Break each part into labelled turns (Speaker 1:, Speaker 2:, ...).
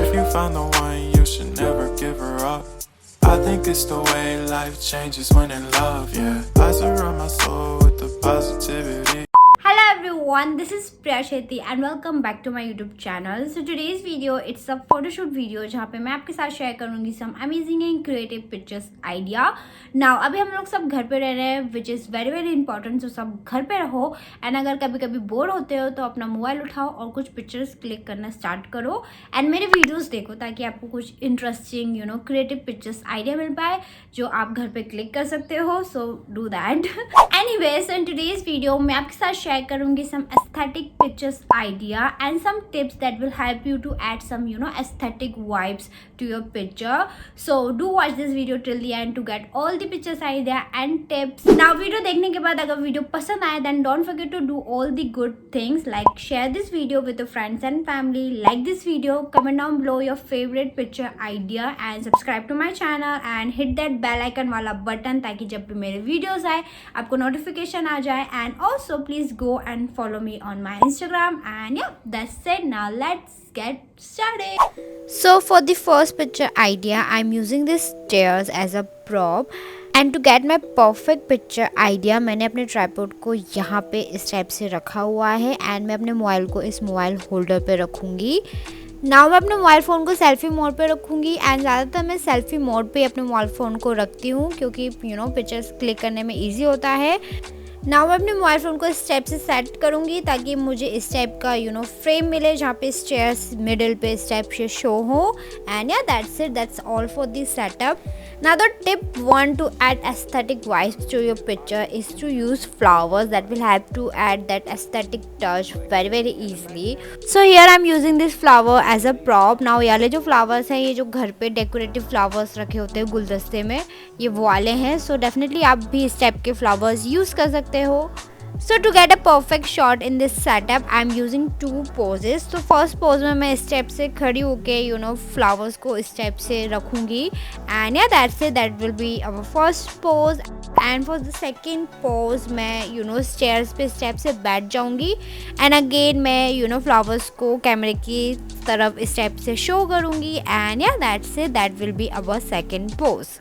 Speaker 1: If you found the one, you should never give her up. I think it's the way life changes when in love, yeah. I surround my soul with the positivity.
Speaker 2: Hello everyone, this is Priya Chetri and welcome back to my YouTube channel. So today's video, it's a photoshoot video जहाँ पे मैं आपके साथ share करूँगी some amazing and creative pictures idea. Now अभी हम लोग सब घर पे रह रहे हैं which is very very important. So सब घर पे रहो and अगर कभी कभी बोर होते हो तो अपना मोबाइल उठाओ और कुछ पिक्चर्स क्लिक करना स्टार्ट करो एंड मेरे वीडियोस देखो ताकि आपको कुछ इंटरेस्टिंग क्रिएटिव पिक्चर्स आइडिया मिल पाए जो आप घर पे क्लिक कर सकते हो. So do that. Anyways in today's video मैं आपके साथ शेयर करूंगी some aesthetic pictures idea and some tips that will help you to add some aesthetic vibes to your picture. So do watch this video till the end to get all the pictures idea and tips. Now video देखने के बाद अगर video पसंद आए then don't forget to do all the good things like share this video with your friends and family, like this video, comment down below your favorite picture idea and subscribe to my channel and hit that bell icon वाला button ताकि जब भी मेरे videos आए आपको notification आ जाए. And also please go and follow me on my Instagram. And yeah, that's it. Now let's get started. So for the first picture idea, I'm using these stairs as a prop. And to get my perfect picture idea मैंने अपने tripod को यहाँ पे इस type से रखा हुआ है एंड मैं अपने मोबाइल को इस मोबाइल होल्डर पे रखूँगी. नाउ मैं अपने मोबाइल फ़ोन को सेल्फी मोड पे रखूँगी एंड ज़्यादातर मैं सेल्फी मोड पे अपने मोबाइल फ़ोन को रखती हूँ क्योंकि पिक्चर्स क्लिक करने में ईजी होता है. नाउ मैं अपने मोबाइल फ़ोन को इस टाइप से सेट करूँगी ताकि मुझे इस टाइप का फ्रेम मिले जहाँ पे स्टेयर्स मिडिल पे इस टाइप से शो हो. And yeah that's it, that's all for this setup. Now the tip 1 to add aesthetic vibes to your picture is to use flowers that will help to add that aesthetic touch very easily. So here I'm using this flower as a prop. Now ये वाले जो flowers हैं ये जो घर पे decorative flowers रखे होते हैं गुलदस्ते में ये वो वाले हैं. So definitely आप भी इस टाइप के flowers use कर सकते हो. So to get a perfect shot in this setup, I'm using two poses. तो first pose में मैं इस टाइप से खड़ी होके flowers को इस टाइप से रखूँगी. And yeah, that's it. That will be our first pose. And for the second pose मैं stairs पे इस टाइप से बैठ जाऊँगी. And again मैं flowers को कैमरे की तरफ इस टाइप से शो करूँगी. And yeah, that's it. That will be our second pose.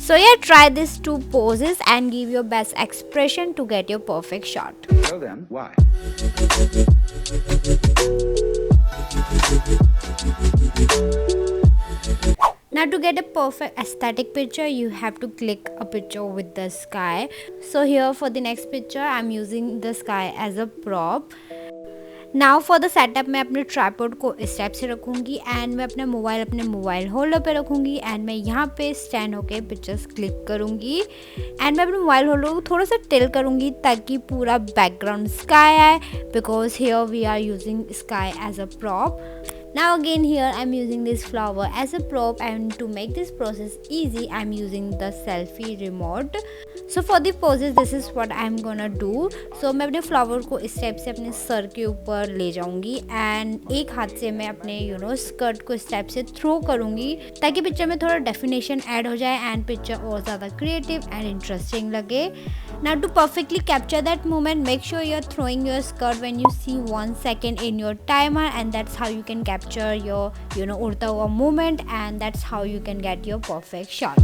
Speaker 2: So yeah, try these two poses and give your best expression to get your perfect shot.
Speaker 3: Show them why.
Speaker 2: Now to get a perfect aesthetic picture, you have to click a picture with the sky. So here for the next picture, I'm using the sky as a prop. Now for the setup मैं अपने tripod को इस type से रखूँगी and मैं अपने mobile holder पे रखूँगी एंड मैं यहाँ पे स्टैंड होके पिक्चर्स क्लिक करूँगी एंड मैं अपने मोबाइल होल्डर को थोड़ा सा टिल करूँगी ताकि पूरा बैकग्राउंड स्काई आए because here we are using sky as a prop. Now again here I'm using this flower as a prop and to make this process easy I'm using the selfie remote. So for the poses this is what I'm gonna do. So मैं अपने flower को इस type से अपने sir के ऊपर ले जाऊंगी एंड एक हाथ से मैं अपने स्कर्ट को इस टाइप से थ्रो करूंगी ताकि पिक्चर में थोड़ा डेफिनेशन ऐड हो जाए एंड पिक्चर और ज़्यादा क्रिएटिव एंड इंटरेस्टिंग लगे. Now to perfectly capture that moment, make sure you're throwing your skirt when you see 1 second in your timer and that's how you can capture your उड़ता हुआ moment and that's how you can get your perfect shot.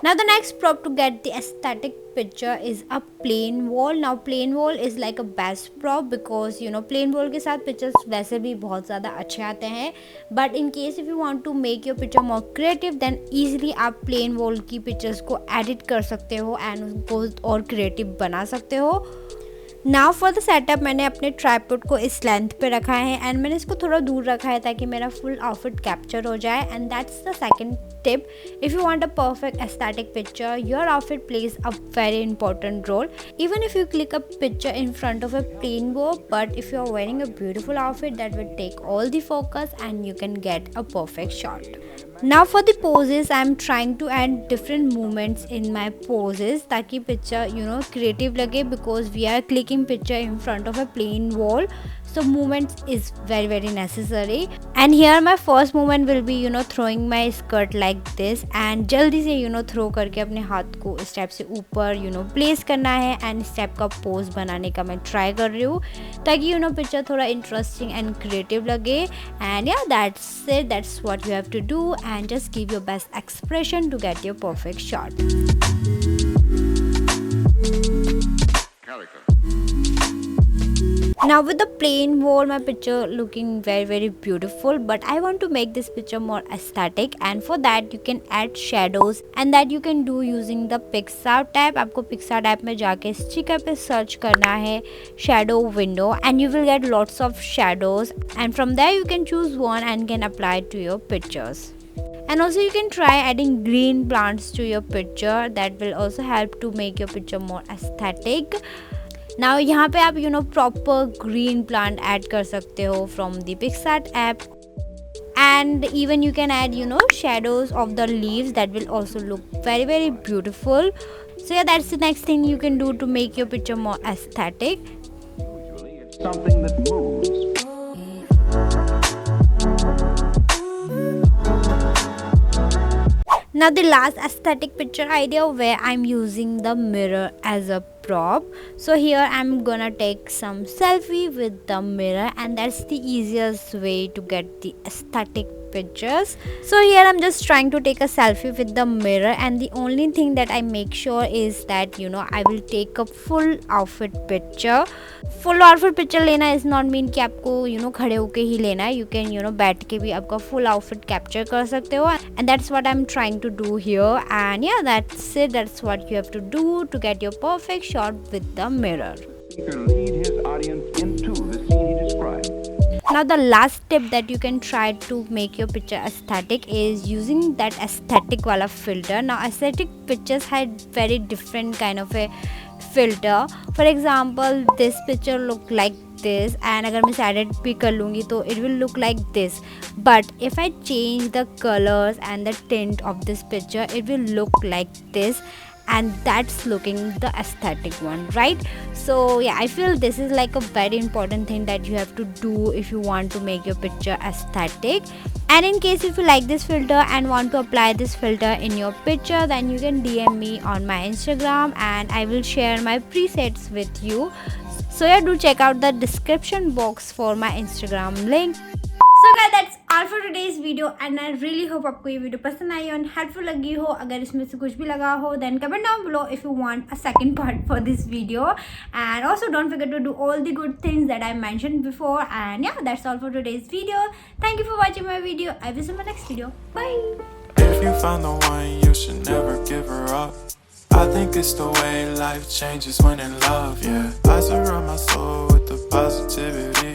Speaker 2: Now the next prop to get the aesthetic picture is a plain wall. Now plain wall is like a best prop because plain wall के साथ pictures वैसे भी बहुत ज़्यादा अच्छे आते हैं. But in case if you want to make your picture more creative then easily आप plain wall की pictures को edit कर सकते हो and उसको और creative बना सकते हो. नाउ फॉर द सेटअप मैंने अपने ट्राइपॉड को इस लेंथ पे रखा है एंड मैंने इसको थोड़ा दूर रखा है ताकि मेरा फुल आउटफिट कैप्चर हो जाए and that's the second tip. If you want a perfect aesthetic picture, your outfit plays a very important role. Even if you click a picture in front of a plain wall, but if you are wearing a beautiful outfit, that will take all the focus and you can get a perfect shot. Now for the poses, I'm trying to add different movements in my poses ताकि picture creative लगे because we are clicking picture in front of a plain wall. so movement is very necessary. And here my first movement will be throwing my skirt like this, and जल्दी से throw करके अपने हाथ को इस type से ऊपर place करना है, एंड इस टाइप का पोज बनाने का मैं ट्राई कर रही हूँ ताकि पिक्चर थोड़ा इंटरेस्टिंग एंड क्रिएटिव लगे. And yeah that's it, that's what you have to do, and just give your best expression to get your perfect shot. Now with the plain wall, my picture looking very beautiful, but I want to make this picture more aesthetic, and for that you can add shadows, and that you can do using the PixArt tab. आपको PixArt tab में जाके sticker पे search करना है shadow window, and you will get lots of shadows, and from there you can choose one and can apply it to your pictures. And also you can try adding green plants to your picture. That will also help to make your picture more aesthetic. Now यहाँ पे आप proper green plant add कर सकते हो from the PixArt app, and even you can add shadows of the leaves. That will also look very beautiful. So yeah, that's the next thing you can do to make your picture more aesthetic.
Speaker 3: Usually it's something that moves.
Speaker 2: Now the last aesthetic picture idea, where I'm using the mirror as a prop. So here I'm gonna take some selfie with the mirror, and that's the easiest way to get the aesthetic pictures. So here I'm just trying to take a selfie with the mirror, and the only thing that I make sure is that I will take a full outfit picture. Full outfit picture लेना is not mean कि आपको खड़े होके ही लेना है. You can बैठ के भी आपका full outfit capture कर सकते हो, and that's what I'm trying to do here. And yeah, that's it. That's what you have to do to get your perfect shot with the mirror.
Speaker 3: Speaker lead his audience into the scene he described.
Speaker 2: Now the last tip that you can try to make your picture aesthetic is using that aesthetic wala filter. Now aesthetic pictures had very different kind of a filter. For example, this picture look like this, and अगर मैं shaded भी कर लूँगी तो it will look like this. But if I change the colors and the tint of this picture, it will look like this, and that's looking the aesthetic one, right? So yeah, I feel this is like a very important thing that you have to do if you want to make your picture aesthetic. And in case if you like this filter and want to apply this filter in your picture, then you can DM me on my Instagram, and I will share my presets with you. So yeah, do check out the description box for my Instagram link. So guys, that's all for today's video, and I really hope आपको ये video पसंद आई और helpful लगी हो. अगर इसमें से कुछ भी लगा हो, then comment down below if you want a second part for this video. And also don't forget to do all the good things that I mentioned before. And yeah, that's all for today's video. Thank you for watching my video. I will see you in my next video. Bye.
Speaker 1: If you found the one, you should never give her up. I think it's the way life changes when in love, yeah. I surround my soul with the positivity.